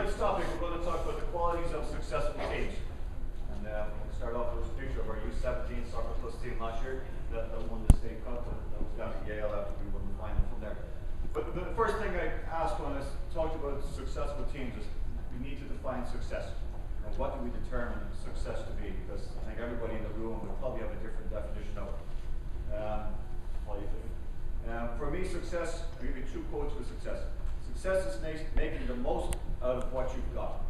tonight's topic, we're going to talk about the qualities of successful teams. And we'll start off with this picture of our U17 SoccerPlus team last year that won the state cup, that was down at Yale after we won the final from there. But the first thing I asked when I talked about successful teams is we need to define success. And what do we determine success to be? Because I think everybody in the room would probably have a different definition of it. What do you think? For me, success, I'll give you 2 quotes for success. Success is making the most out of what you've got.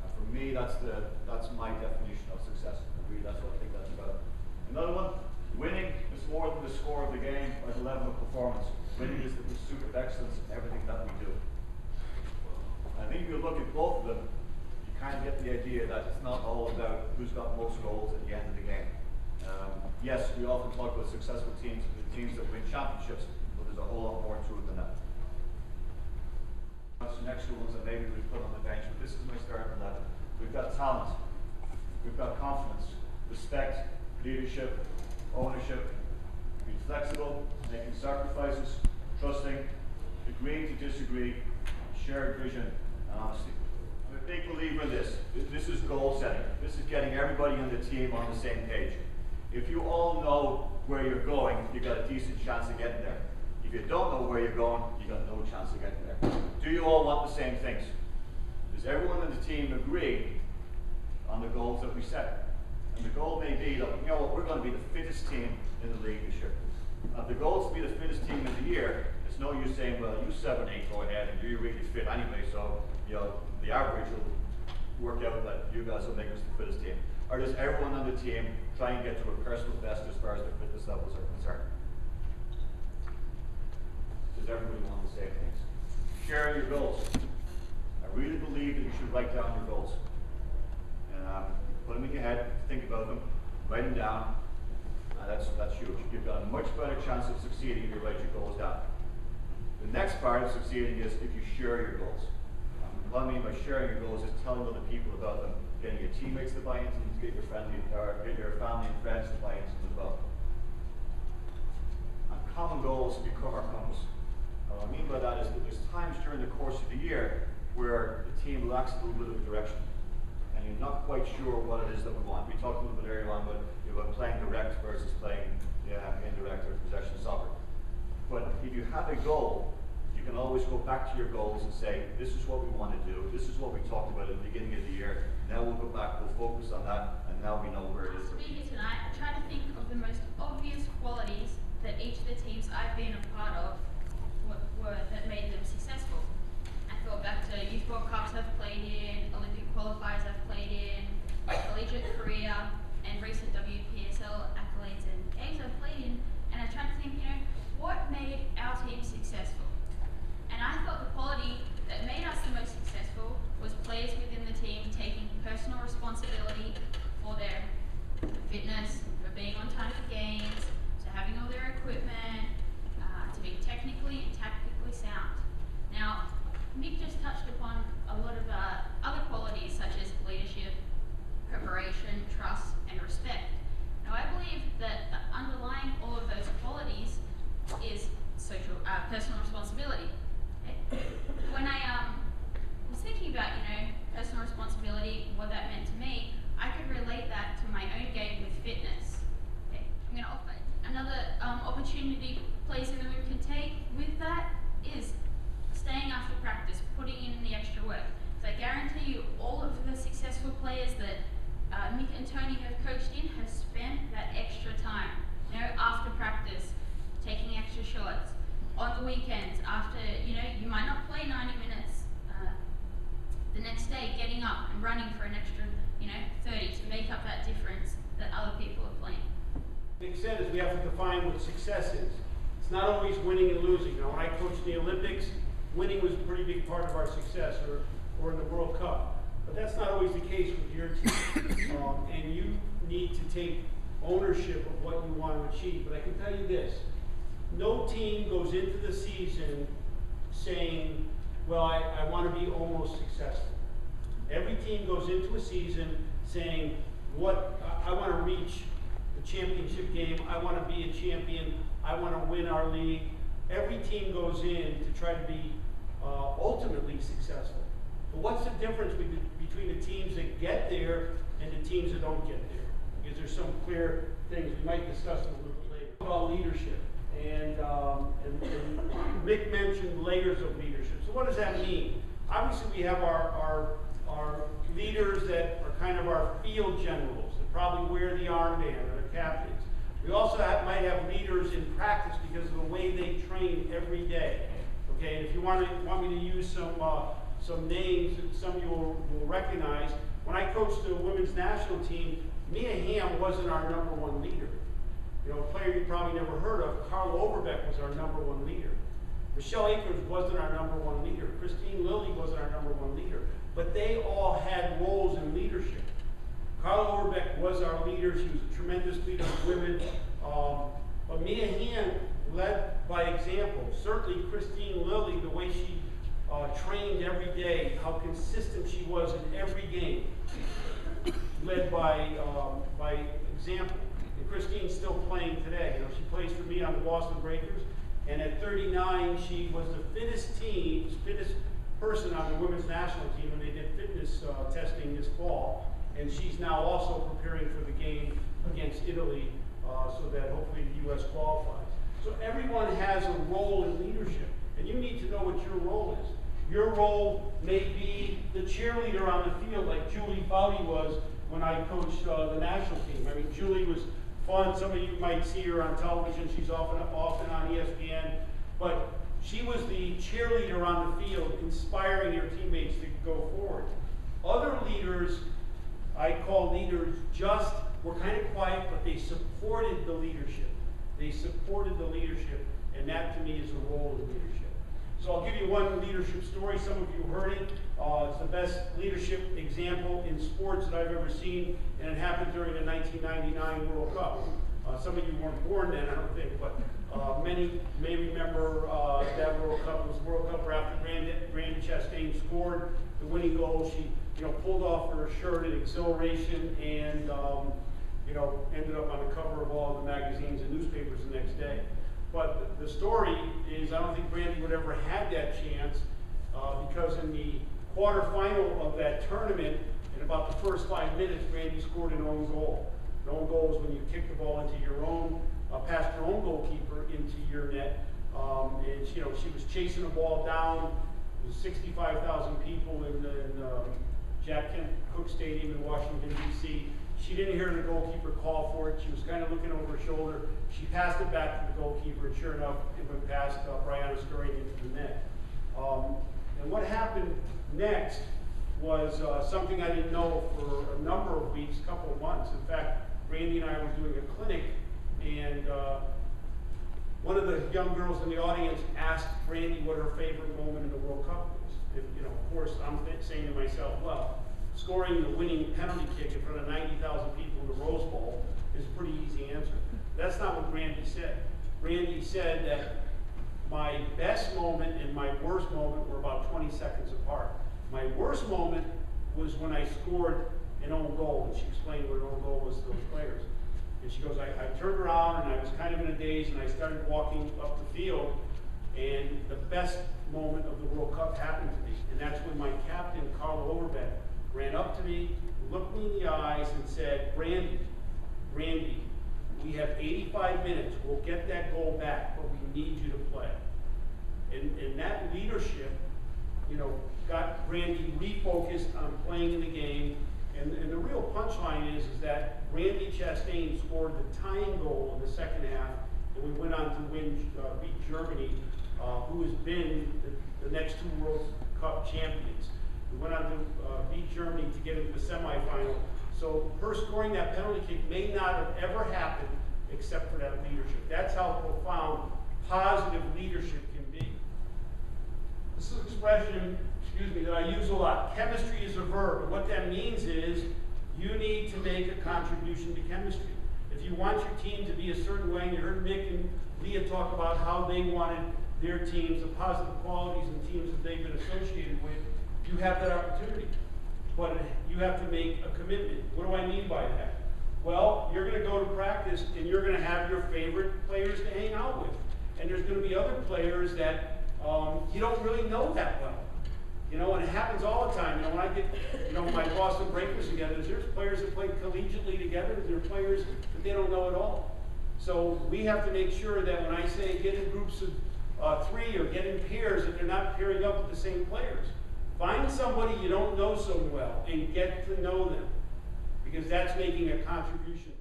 And for me, that's my definition of success. Really, that's what I think that's about. Another one, winning is more than the score of the game or the level of performance. Winning is the pursuit of excellence in everything that we do. And I think if you look at both of them, you kind of get the idea that it's not all about who's got most goals at the end of the game. Yes, we often talk about successful teams, the teams that win championships, but there's a whole lot more to it than that. That's the next ones that maybe we put on the bench, but this is my starting 11. We've got talent, we've got confidence, respect, leadership, ownership, being flexible, making sacrifices, trusting, agreeing to disagree, shared vision, and honesty. I'm a big believer in this. This is goal setting. This is getting everybody on the team on the same page. If you all know where you're going, you've got a decent chance of getting there. If you don't know where you're going, you've got no chance of getting there. Do you all want the same things? Does everyone on the team agree on the goals that we set? And the goal may be that, you know what, we're going to be the fittest team in the league this year. The goal is to be the fittest team in the year. It's no use saying, well, you 7, 8 go ahead and you're really fit anyway, so the average will work out that you guys will make us the fittest team. Or does everyone on the team try and get to a personal best as far as their fitness levels are concerned? Does everybody want the same things? Share your goals. I really believe that you should write down your goals. And put them in your head, think about them, write them down. That's huge. You've got a much better chance of succeeding if you write your goals down. The next part of succeeding is if you share your goals. What I mean by sharing your goals is telling other people about them, getting your teammates to buy into them, get your family and friends to buy into them as well. And common goals become our compass. What I mean by that is that there's times during the course of the year where the team lacks a little bit of direction, and you're not quite sure what it is that we want. We talked a little bit earlier on about playing direct versus playing indirect or possession soccer. But if you have a goal, you can always go back to your goals and say, this is what we want to do, this is what we talked about at the beginning of the year, now we'll go back, we'll focus on that, and now we know where it is. Speaking tonight, I try to think of the most obvious qualities that each of the teams I've been a part of that made them successful. I thought back to youth World Cups I've played in, Olympic qualifiers I've played in, my collegiate career, and recent WPSL accolades and games I've played in, and I tried to think, what made our team successful? And I thought the quality that made us the most successful was players within the team taking personal responsibility for their fitness, for being on time for games, to having all their equipment, to being technically and tactically sound. Now, Mick just touched upon a lot of other qualities such as leadership, preparation, trust, and respect. Now, I believe that underlying all of those qualities is personal responsibility. Okay? When I was thinking about, personal responsibility, what that meant to me, I could relate that to my own game with fitness. Okay? I'm going to offer another opportunity players in the room can take with that is staying after practice, putting in the extra work. So I guarantee you all of the successful players that Mick and Tony have coached in have spent that extra time, after practice, taking extra shots, on the weekends, after, you might not play 90 minutes the next day, getting up and running for an extra, 30 to make up that difference that other people are playing. Mick said is we have to define what success is. It's not always winning and losing. Now, when I coached the Olympics, winning was a pretty big part of our success, or in the World Cup. But that's not always the case with your team. And you need to take ownership of what you want to achieve. But I can tell you this, no team goes into the season saying, well, I want to be almost successful. Every team goes into a season saying, I want to reach the championship game, I want to be a champion, I want to win our league. Every team goes in to try to be ultimately successful. But what's the difference between the teams that get there and the teams that don't get there? Because there's some clear things we might discuss a little bit later. About leadership, and Mick mentioned layers of leadership. So what does that mean? Obviously, we have our leaders that are kind of our field generals that probably wear the armband or the captains. We also might have leaders in practice because of the way they train every day. Okay, and if you want me to use some names that some of you will recognize, when I coached the women's national team, Mia Hamm wasn't our #1 leader. You know, a player you probably never heard of, Carla Overbeck, was our #1 leader. Michelle Akers wasn't our #1 leader. Christine Lilly wasn't our #1 leader. But they all had roles in leadership. Carla Overbeck was our leader. She was a tremendous leader of women. But Mia Hamm led by example. Certainly Christine Lilly, the way she trained every day, how consistent she was in every game, led by example. And Christine's still playing today. You know, she plays for me on the Boston Breakers, and at 39, she was the fittest person on the women's national team when they did fitness testing this fall. And she's now also preparing for the game against Italy, so that hopefully the U.S. qualifies. So everyone has a role in leadership, and you need to know what your role is. Your role may be the cheerleader on the field, like Julie Foudy was when I coached the national team. I mean, Julie was fun. Some of you might see her on television. She's often on ESPN. But she was the cheerleader on the field, inspiring her teammates to go forward. Other leaders, I call leaders, just were kind of quiet, but they supported the leadership. They supported the leadership, and that to me is a role in leadership. So I'll give you one leadership story. Some of you heard it. It's the best leadership example in sports that I've ever seen, and it happened during the 1999 World Cup. Some of you weren't born then, I don't think, but many may remember that World Cup. It was the World Cup where after Brandi Chastain scored the winning goal, she pulled off her shirt in exhilaration and ended up on the cover of all the magazines and newspapers the next day. But the story is, I don't think Brandi would ever had that chance because in the quarterfinal of that tournament, in about the first 5 minutes, Brandi scored an own goal. An own goal is when you kick the ball into your own, past your own goalkeeper into your net. And she was chasing the ball down. There was 65,000 people in Jack Kent Cooke Stadium in Washington, D.C. She didn't hear the goalkeeper call for it. She was kind of looking over her shoulder. She passed it back to the goalkeeper, and sure enough, it went past Brianna Scurry into the net. And what happened next was something I didn't know for a number of weeks, a couple of months. In fact, Brandi and I were doing a clinic, and one of the young girls in the audience asked Brandi what her favorite moment in the World Cup was. Of course, I'm saying to myself, well, scoring the winning penalty kick in front of 90,000 people in the Rose Bowl is a pretty easy answer. That's not what Brandi said. Brandi said that my best moment and my worst moment were about 20 seconds apart. My worst moment was when I scored an own goal, and she explained what an own goal was to those players. And she goes, I turned around and I was kind of in a daze, and I started walking up the field, and the best moment of the World Cup happened to me. And that's when my captain, Carla Overbeck, ran up to me, looked me in the eyes, and said, Brandi, we have 85 minutes. We'll get that goal back, but we need you to play. And that leadership, got Brandi refocused on playing in the game. And the real punchline is that Brandi Chastain scored the tying goal in the second half, and we went on to beat Germany, who has been the next two World Cup champions. We went on to beat Germany to get into the semifinal. So her scoring that penalty kick may not have ever happened except for that leadership. That's how profound positive leadership can be. This is an expression, that I use a lot. Chemistry is a verb, and what that means is you need to make a contribution to chemistry. If you want your team to be a certain way, and you heard Mick and Leah talk about how they wanted their teams, the positive qualities and teams that they've been associated with, you have that opportunity. But you have to make a commitment. What do I mean by that? Well, you're going to go to practice and you're going to have your favorite players to hang out with. And there's going to be other players that you don't really know that well. You know, and it happens all the time. You know, when I get, you know, my Boston Breakers together, there's players that play collegiately together, there are players that they don't know at all. So we have to make sure that when I say get in groups of 3 or get in pairs, that they're not pairing up with the same players. Find somebody you don't know so well and get to know them, because that's making a contribution.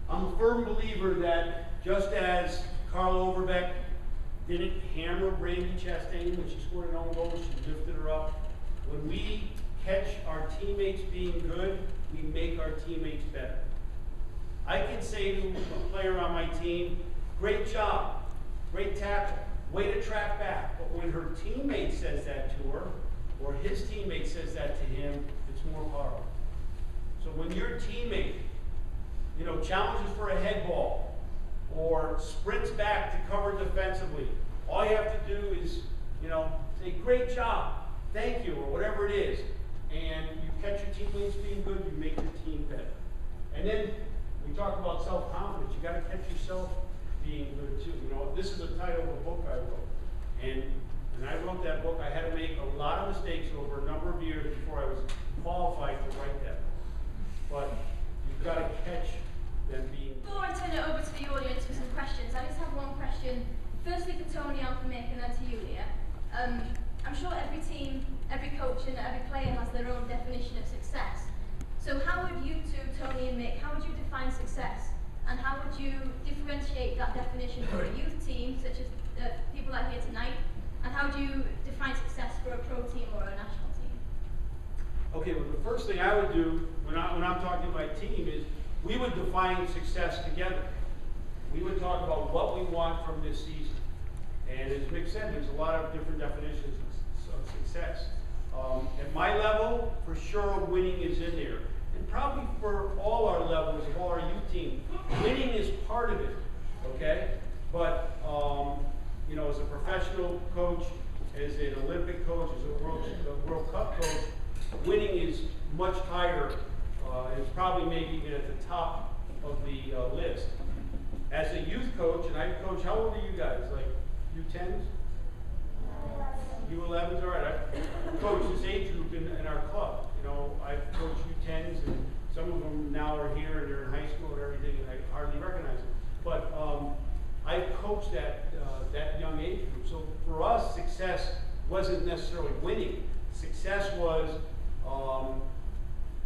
I'm a firm believer that just as Carl Overbeck didn't hammer Brandy Chastain when she scored an own goal, she lifted her up. When we catch our teammates being good, we make our teammates better. I can say to a player on my team, great job, great tackle, way to track back. But when her teammate says that to her, or his teammate says that to him, it's more powerful. So when your teammate, you know, challenges for a head ball, or sprints back to cover defensively, all you have to do is, you know, say, great job, thank you, or whatever it is. And you catch your teammates being good, you make your team better. And then we talk about self-confidence. You got to catch yourself being good too. You know, this is the title of a book I wrote. And when I wrote that book, I had to make a lot of mistakes over a number of years before I was qualified to write that book. But you've got to catch them being good. Before I turn it over to the audience for some questions, I just have one question. Firstly for Tony and for Mick, and then to you, Leah. I'm sure every team, every coach, and every player has their own definition of success. So how would you two, Tony and Mick, how would you define success? And how would you differentiate that definition for a youth team, such as people like here tonight? And how do you define success for a pro team or a national team? Okay, well, the first thing I would do when I'm talking to my team is we would define success together. We would talk about what we want from this season. And as Mick said, there's a lot of different definitions of success. At my level, for sure, winning is in there. And probably for all our levels of all our youth team, winning is part of it, okay? But, you know, as a professional coach, as an Olympic coach, as a World Cup coach, winning is much higher. It's probably maybe even at the top of the list. As a youth coach, and I coach, how old are you guys? Like U10s? U11s, all right. I coach this age group in our club. You know, I've coached U10s, and some of them now are here and they're in high school and everything, and I hardly recognize them. But I've coached that young age group. So for us, success wasn't necessarily winning. Success was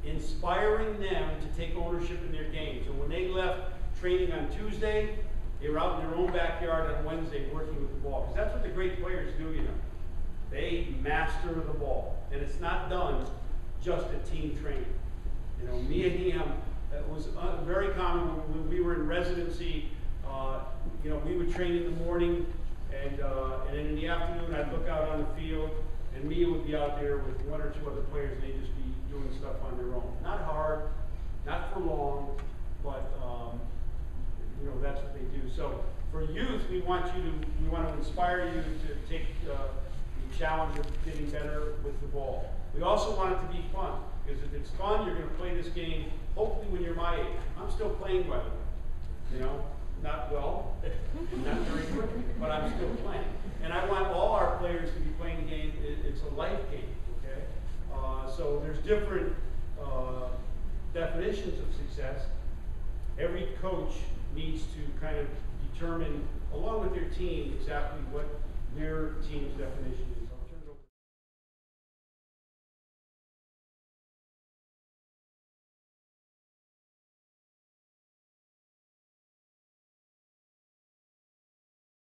inspiring them to take ownership in their games. And when they left training on Tuesday, they were out in their own backyard on Wednesday working with the ball. Because that's what the great players do, you know. They master the ball. And it's not done just at team training. You know, me and him, it was very common when we were in residency. You know, we would train in the morning, and then in the afternoon I'd look out on the field, and Mia would be out there with 1 or 2 other players, and they'd just be doing stuff on their own. Not hard, not for long, but you know, that's what they do. So for youth, we want to inspire you to take the challenge of getting better with the ball. We also want it to be fun, because if it's fun, you're going to play this game, hopefully when you're my age. I'm still playing, by the way. You know, not well, not very good, but I'm still playing. And I want all our players to be playing the game. It's a life game, okay? So there's different definitions of success. Every coach needs to kind of determine, along with their team, exactly what their team's definition is.